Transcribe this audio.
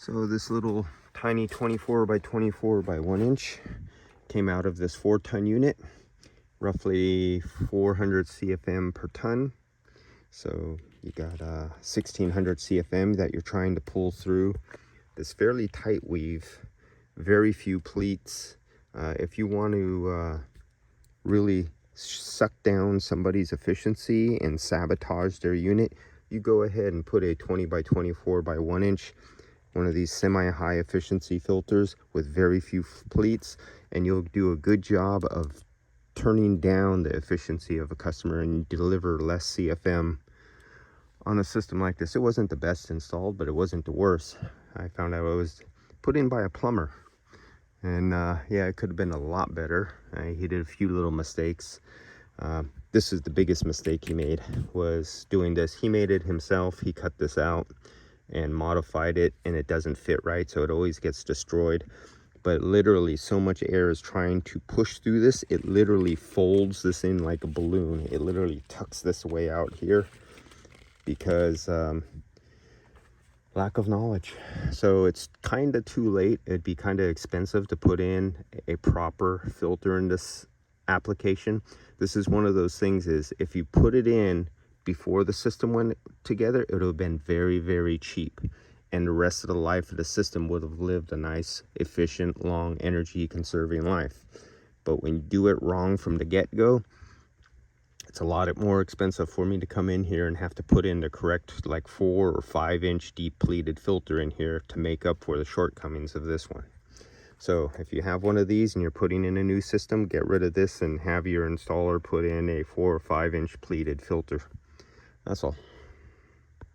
So this little tiny 24 by 24 by 1 inch came out of this 4-ton unit, roughly 400 CFM per ton. So you got 1600 CFM that you're trying to pull through this fairly tight weave, very few pleats. If you want to really suck down somebody's efficiency and sabotage their unit, you go ahead and put a 20 by 24 by 1 inch, one of these semi-high efficiency filters with very few pleats, and you'll do a good job of turning down the efficiency of a customer and deliver less CFM on a system like this. It wasn't the best installed, but it wasn't the worst. I found out it was put in by a plumber, and yeah, it could have been a lot better. He did a few little mistakes. This is the biggest mistake he made, was doing this. He made it himself. He cut this out and modified it, and it doesn't fit right, so it always gets destroyed. But literally, so much air is trying to push through this, it literally folds this in like a balloon. It literally tucks this way out here because lack of knowledge. So it's kind of too late. It'd be kind of expensive to put in a proper filter in this application. This is one of those things, is if you put it in before the system went together, it would have been very, very cheap, and the rest of the life of the system would have lived a nice, efficient, long, energy conserving life. But when you do it wrong from the get-go, it's a lot more expensive for me to come in here and have to put in the correct like 4 or 5 inch deep pleated filter in here to make up for the shortcomings of this one. So if you have one of these and you're putting in a new system, get rid of this and have your installer put in a 4 or 5 inch pleated filter. That's all.